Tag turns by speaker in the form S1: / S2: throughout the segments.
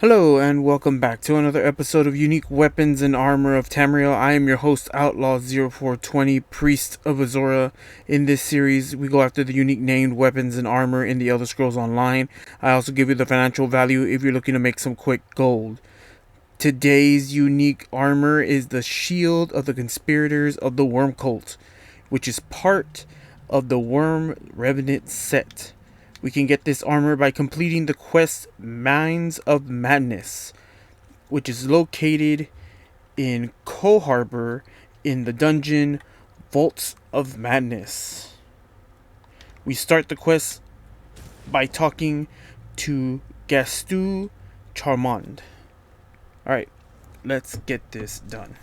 S1: Hello and welcome back to another episode of Unique Weapons and Armor of Tamriel. I am your host, Outlaw0420, Priest of Azora. In this series, we go after the unique named weapons and armor in the Elder Scrolls Online. I also give you the financial value if you're looking to make some quick gold. Today's unique armor is the Shield of the Conspirators of the Worm Cult, which is part of the Worm Revenant set. We can get this armor by completing the quest Mines of Madness, which is located in Coldharbor in the dungeon Vaults of Madness. We start the quest by talking to Gaston Charmand. Alright, let's get this done.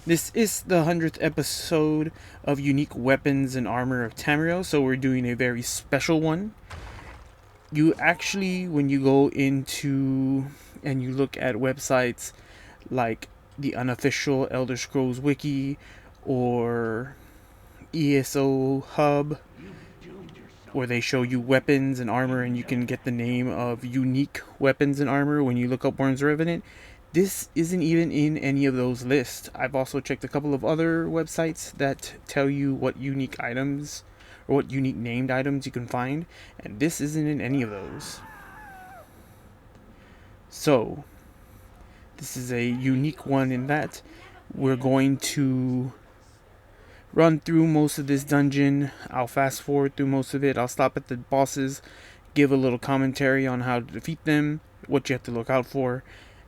S1: This is the 100th episode of Unique Weapons and Armor of Tamriel, so we're doing a very special one. You actually, when you go into and you look at websites like the unofficial Elder Scrolls Wiki or ESO Hub, where they show you weapons and armor and you can get the name of unique weapons and armor when you look up Worm's Revenant, this isn't even in any of those lists. I've also checked a couple of other websites that tell you what unique items or what unique named items you can find, and this isn't in any of those. So, this is a unique one in that we're going to run through most of this dungeon. I'll fast forward through most of it. I'll stop at the bosses, give a little commentary on how to defeat them, what you have to look out for,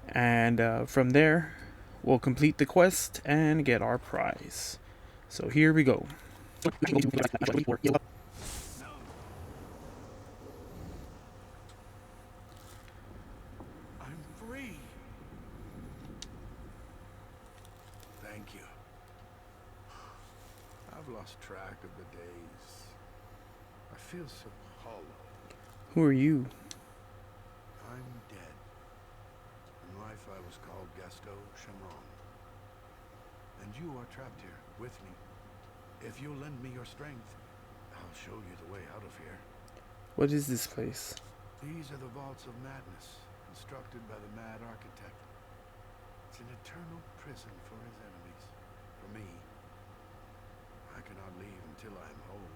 S1: and from there we'll complete the quest and get our prize. So here we go.
S2: I'm free. Thank you. I've lost track of the days. I feel so hollow.
S1: Who are you?
S2: I'm dead. In life I was called Gaston Chamron. And you are trapped here with me. If you'll lend me your strength, I'll show you the way out of here.
S1: What is this place?
S2: These are the Vaults of Madness, constructed by the Mad Architect. It's an eternal prison for his enemies. For me, I cannot leave until I am whole.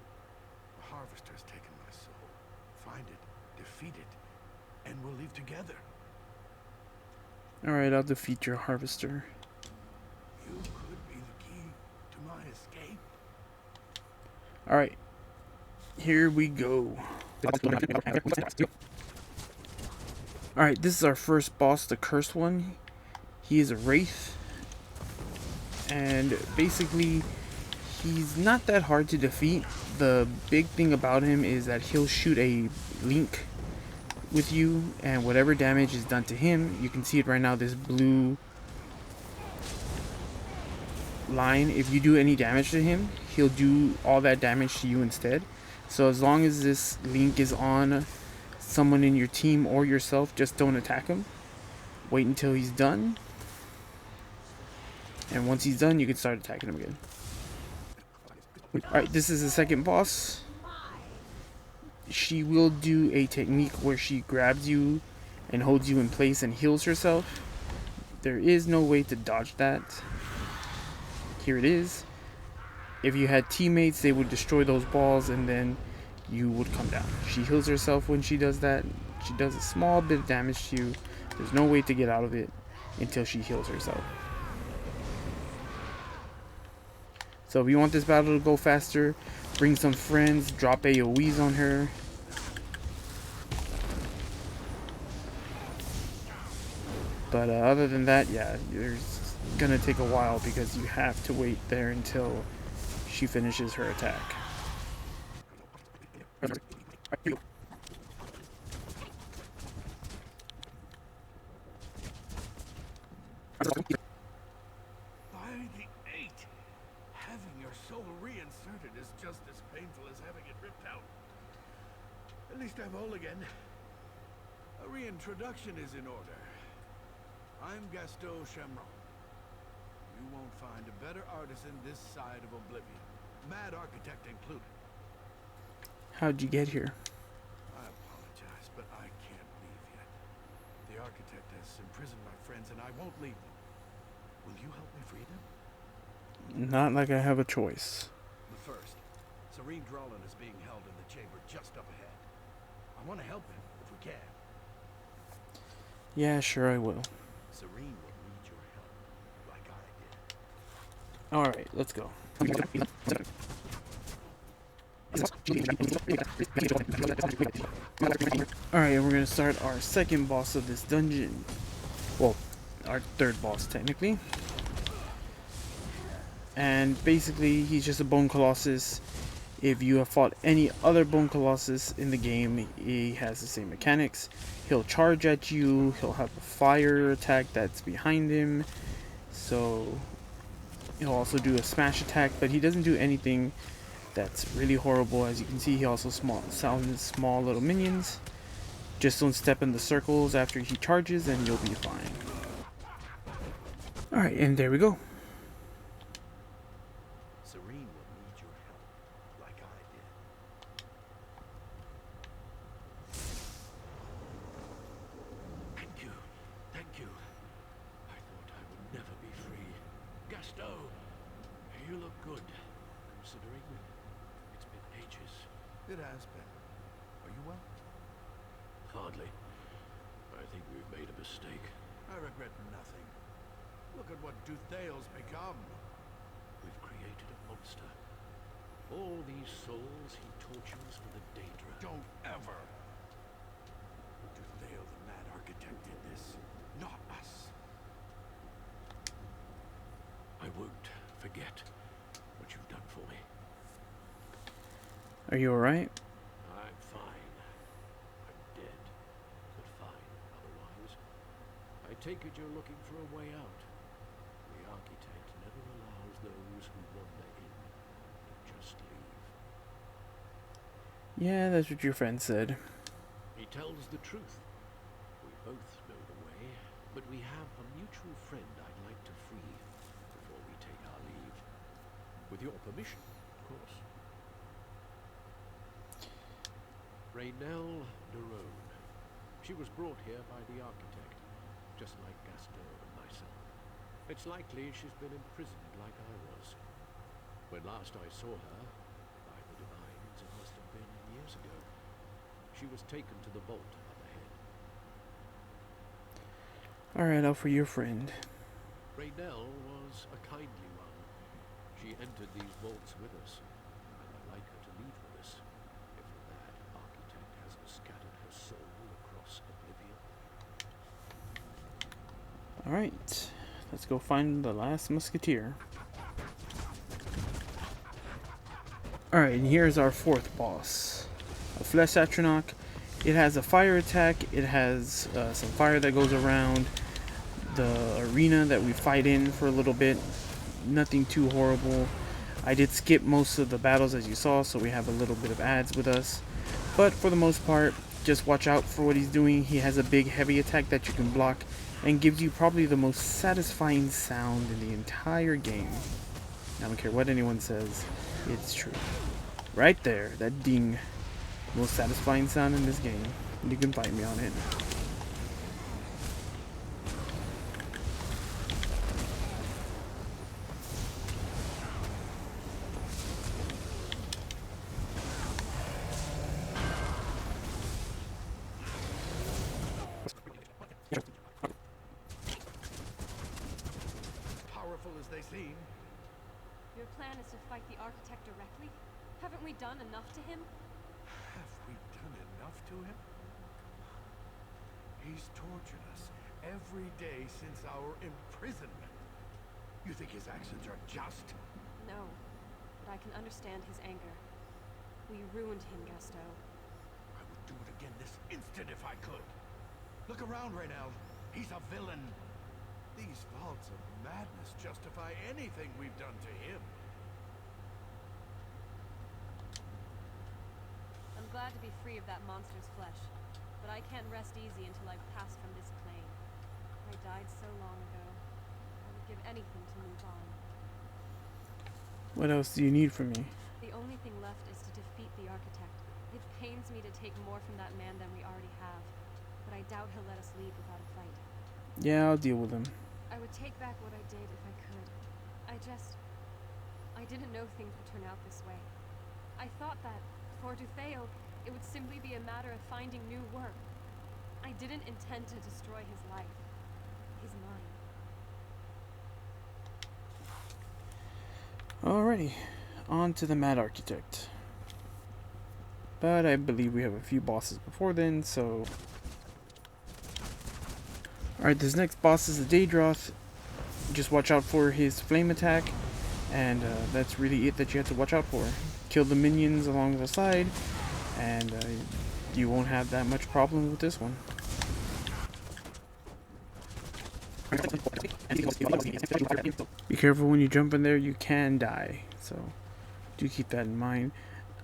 S2: The Harvester's taken my soul. Find it, defeat it, and we'll leave together.
S1: Alright, I'll defeat your Harvester.
S2: You could be the key to my escape.
S1: Alright, here we go. Alright, this is our first boss, the Cursed One. He is a Wraith. And basically, he's not that hard to defeat. The big thing about him is that he'll shoot a link with you, and whatever damage is done to him, you can see it right now, this blue line. If you do any damage to him, he'll do all that damage to you instead. So as long as this link is on someone in your team or yourself, just don't attack him. Wait until he's done, and once he's done, you can start attacking him again. Alright, this is the second boss. She will do a technique where she grabs you and holds you in place and heals herself. There is no way to dodge that. Here it is. If you had teammates, they would destroy those balls and then you would come down. She heals herself when she does that. She does a small bit of damage to you. There's no way to get out of it until she heals herself. So if you want this battle to go faster, bring some friends, drop AoEs on her. But other than that, yeah, it's gonna take a while because you have to wait there until she finishes her attack.
S2: By the eight! Having your soul reinserted is just as painful as having it ripped out. At least I'm whole again. A reintroduction is in order. I'm Gaston Chamron. You won't find a better artisan this side of oblivion. Mad Architect included.
S1: How'd you get here?
S2: I apologize, but I can't leave yet. The The architect has imprisoned my friends, and I won't leave them. Will you help me free them?
S1: Not like I have a choice.
S2: But first, Serene Drolin is being held in the chamber just up ahead. I want to help him if we can.
S1: Yeah, sure I will.
S2: Serene will need your help, like I did.
S1: Alright, let's go. Alright, we're gonna start our second boss of this dungeon. Well, our third boss technically. And basically, he's just a bone colossus. If you have fought any other bone colossus in the game, he has the same mechanics. He'll charge at you, he'll have a fire attack that's behind him. So he'll also do a smash attack, but he doesn't do anything that's really horrible. As you can see, he also sounds small little minions. Just don't step in the circles after he charges and you'll be fine. Alright, and there we go.
S2: Serene will need your help, like I did. Thank you. Thank you. I thought I would never be free. Gaston, you look good, considering it's been ages. It has been. Are you well? Hardly. I think we've made a mistake. I regret nothing. Look at what Duthale's become. We've created a monster. All these souls he tortures for the Daedra. Don't ever! Duthale, the mad architect, did this. Not us. I won't forget what you've done for me.
S1: Are you alright?
S2: I'm fine. I'm dead. But fine otherwise. I take it you're looking for a way out. The architect never allows those who wander in to just leave.
S1: Yeah, that's what your friend said.
S2: He tells the truth. We both know the way, but we have a mutual friend I'd like to free before we take our leave. With your permission, of course. Raiment de Rhone. She was brought here by the architect, just like Gaston and myself. It's likely she's been imprisoned like I was. When last I saw her, by the divines, it must have been years ago. She was taken to the vault up ahead.
S1: Alright, I'll free your friend.
S2: Raynell was a kindly one. She entered these vaults with us, and I'd like her to leave with us, if the mad architect hasn't scattered her soul across oblivion.
S1: Alright, let's go find the last musketeer. Alright, and here's our fourth boss. A Flesh Atronach. It has a fire attack, it has some fire that goes around the arena that we fight in for a little bit. Nothing too horrible. I did skip most of the battles as you saw, so we have a little bit of ads with us. But for the most part, just watch out for what he's doing. He has a big heavy attack that you can block and gives you probably the most satisfying sound in the entire game. I don't care what anyone says, it's true. Right there, that ding. Most satisfying sound in this game. You can fight me on it.
S2: Powerful as they seem.
S3: Your plan is to fight the architect directly? Haven't we done enough to him?
S2: Have we done enough to him? He's tortured us every day since our imprisonment. You think his actions are just?
S3: No, but I can understand his anger. We ruined him, Gaston.
S2: I would do it again this instant if I could. Look around, Raynell. He's a villain. These vaults of madness justify anything we've done to him.
S3: I'm glad to be free of that monster's flesh, but I can't rest easy until I've passed from this plane. I died so long ago. I would give anything to move on.
S1: What else do you need from me?
S3: The only thing left is to defeat the architect. It pains me to take more from that man than we already have. but I doubt he'll let us leave without a fight.
S1: Yeah, I'll deal with him.
S3: I would take back what I did if I could. I didn't know things would turn out this way. I thought that, for Dufeo, it would simply be a matter of finding new work. I didn't intend to destroy his life. His mind.
S1: Alrighty, on to the Mad Architect. But I believe we have a few bosses before then, so... Alright, this next boss is the Daedroth. Just watch out for his flame attack, and that's really it that you have to watch out for. Kill the minions along the side, and you won't have that much problem with this one. Be careful when you jump in there, you can die, so do keep that in mind.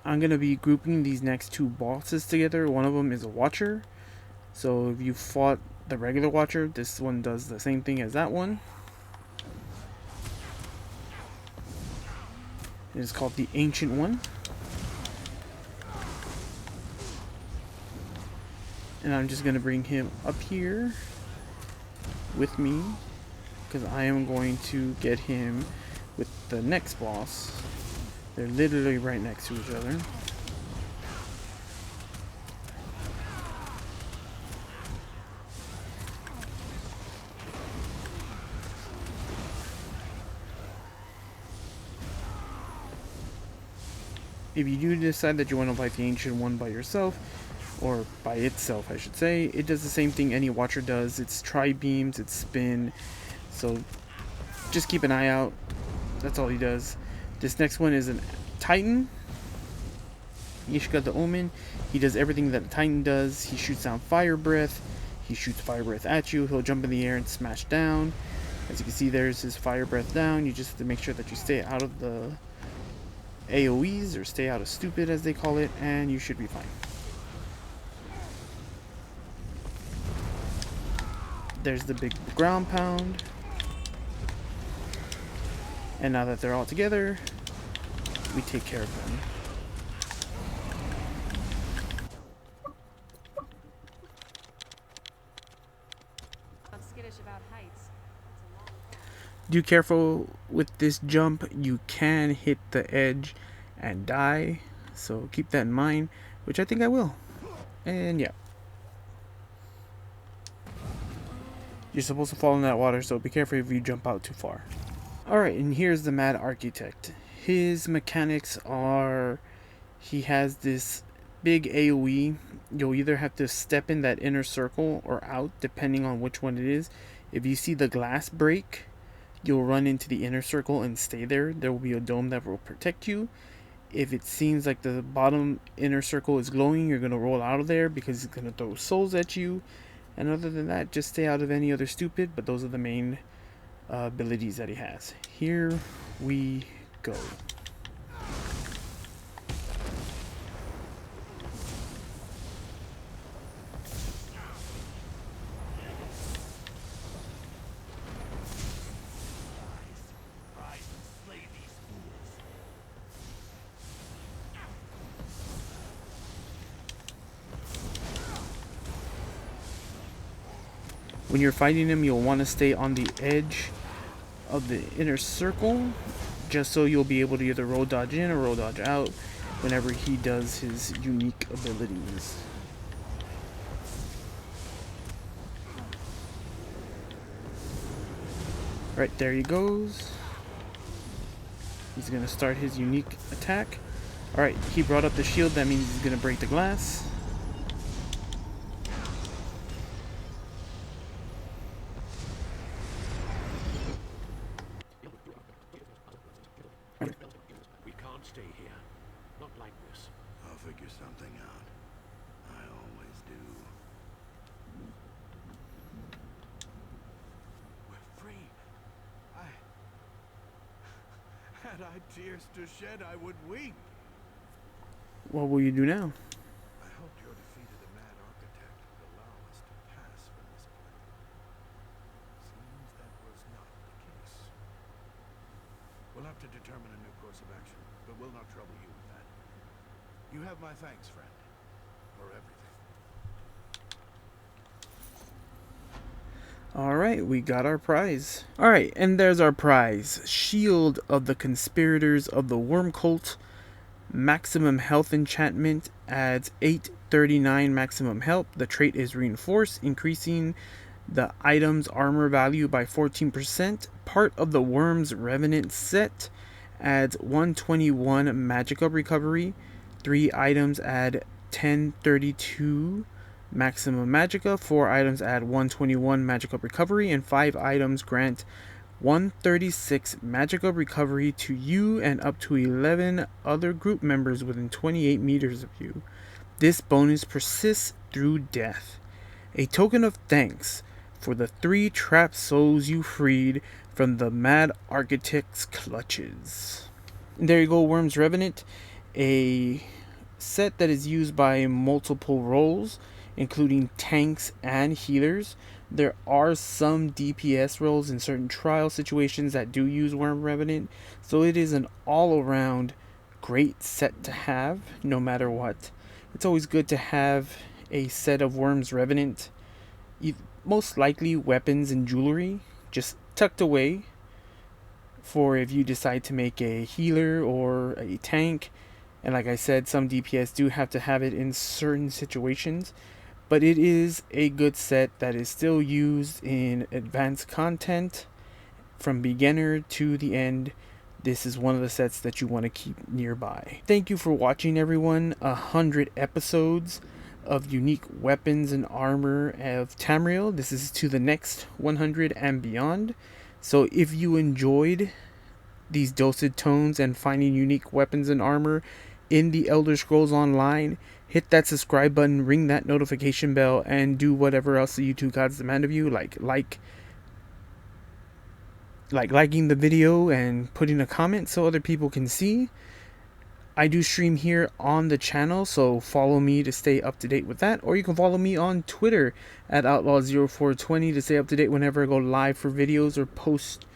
S1: I'm going to be grouping these next two bosses together. One of them is a Watcher, so if you fought the regular Watcher, this one does the same thing as that one. It is called the Ancient One. And I'm just going to bring him up here with me, because I am going to get him with the next boss. They're literally right next to each other. If you do decide that you want to fight the Ancient One by yourself, or by itself I should say, it does the same thing any Watcher does. It's tri-beams, it's spin, so just keep an eye out. That's all he does. This next one is a Titan, Ishka the Omen. He does everything that a Titan does. He shoots down fire breath. He shoots fire breath at you. He'll jump in the air and smash down. As you can see, there's his fire breath down. You just have to make sure that you stay out of the AoEs, or stay out of stupid as they call it, and you should be fine. There's the big ground pound. And now that they're all together, we take care of them.
S3: I'm skittish about heights.
S1: Do careful with this jump. You can hit the edge and die, so keep that in mind, which I think I will. And yeah. You're supposed to fall in that water, so be careful if you jump out too far. Alright, and here's the Mad Architect. His mechanics are, he has this big AoE. You'll either have to step in that inner circle or out, depending on which one it is. If you see the glass break, you'll run into the inner circle and stay there. There will be a dome that will protect you. If it seems like the bottom inner circle is glowing, you're going to roll out of there because it's going to throw souls at you. And other than that, just stay out of any other stupid, but those are the main abilities that he has. Here we go. When you're fighting him, you'll want to stay on the edge of the inner circle, just so you'll be able to either roll dodge in or roll dodge out whenever he does his unique abilities. Right, there he goes. He's going to start his unique attack. Alright, he brought up the shield, that means he's going to break the glass.
S2: We can't stay here. Not like this. I'll figure something out. I always do. We're free. Had I tears to shed, I would weep.
S1: What will you do now?
S2: I hoped your defeat of the Mad Architect would allow us to pass from this plane. Seems that was not the case. We'll have to determine a new course of action, but we'll not trouble you with that. You have my thanks, friend, for everything.
S1: Alright, we got our prize. Alright, and there's our prize. Shield of the Conspirators of the Worm Cult. Maximum health enchantment adds 839 maximum health. The trait is reinforced, increasing the item's armor value by 14%. Part of the Worm's Revenant set adds 121 magica recovery. 3 items add 1032 maximum magica. 4 items add 121 magica recovery, and 5 items grant 136 magica recovery to you and up to 11 other group members within 28 meters of you. This bonus persists through death. A token of thanks for the 3 trapped souls you freed from the Mad Architect's clutches. And there you go, Worm's Revenant. A set that is used by multiple roles, including tanks and healers. There are some DPS roles in certain trial situations that do use Worm Revenant, so it is an all-around great set to have, no matter what. It's always good to have a set of Worm's Revenant, most likely weapons and jewelry, just tucked away for if you decide to make a healer or a tank. And like I said, some DPS do have to have it in certain situations. But it is a good set that is still used in advanced content from beginner to the end. This is one of the sets that you want to keep nearby. Thank you for watching, everyone. 100 episodes of unique weapons and armor of Tamriel. This is to the next 100 and beyond. So if you enjoyed these dosed tones and finding unique weapons and armor in the Elder Scrolls Online, hit that subscribe button, ring that notification bell, and do whatever else the YouTube gods demand of you, like liking the video and putting a comment so other people can see. I do stream here on the channel, so follow me to stay up to date with that, or you can follow me on Twitter at Outlaw0420 to stay up to date whenever I go live for videos or post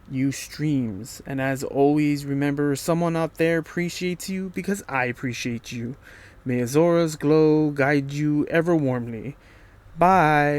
S1: new streams. And as always, remember, someone out there appreciates you because I appreciate you. May Azora's glow guide you ever warmly. Bye.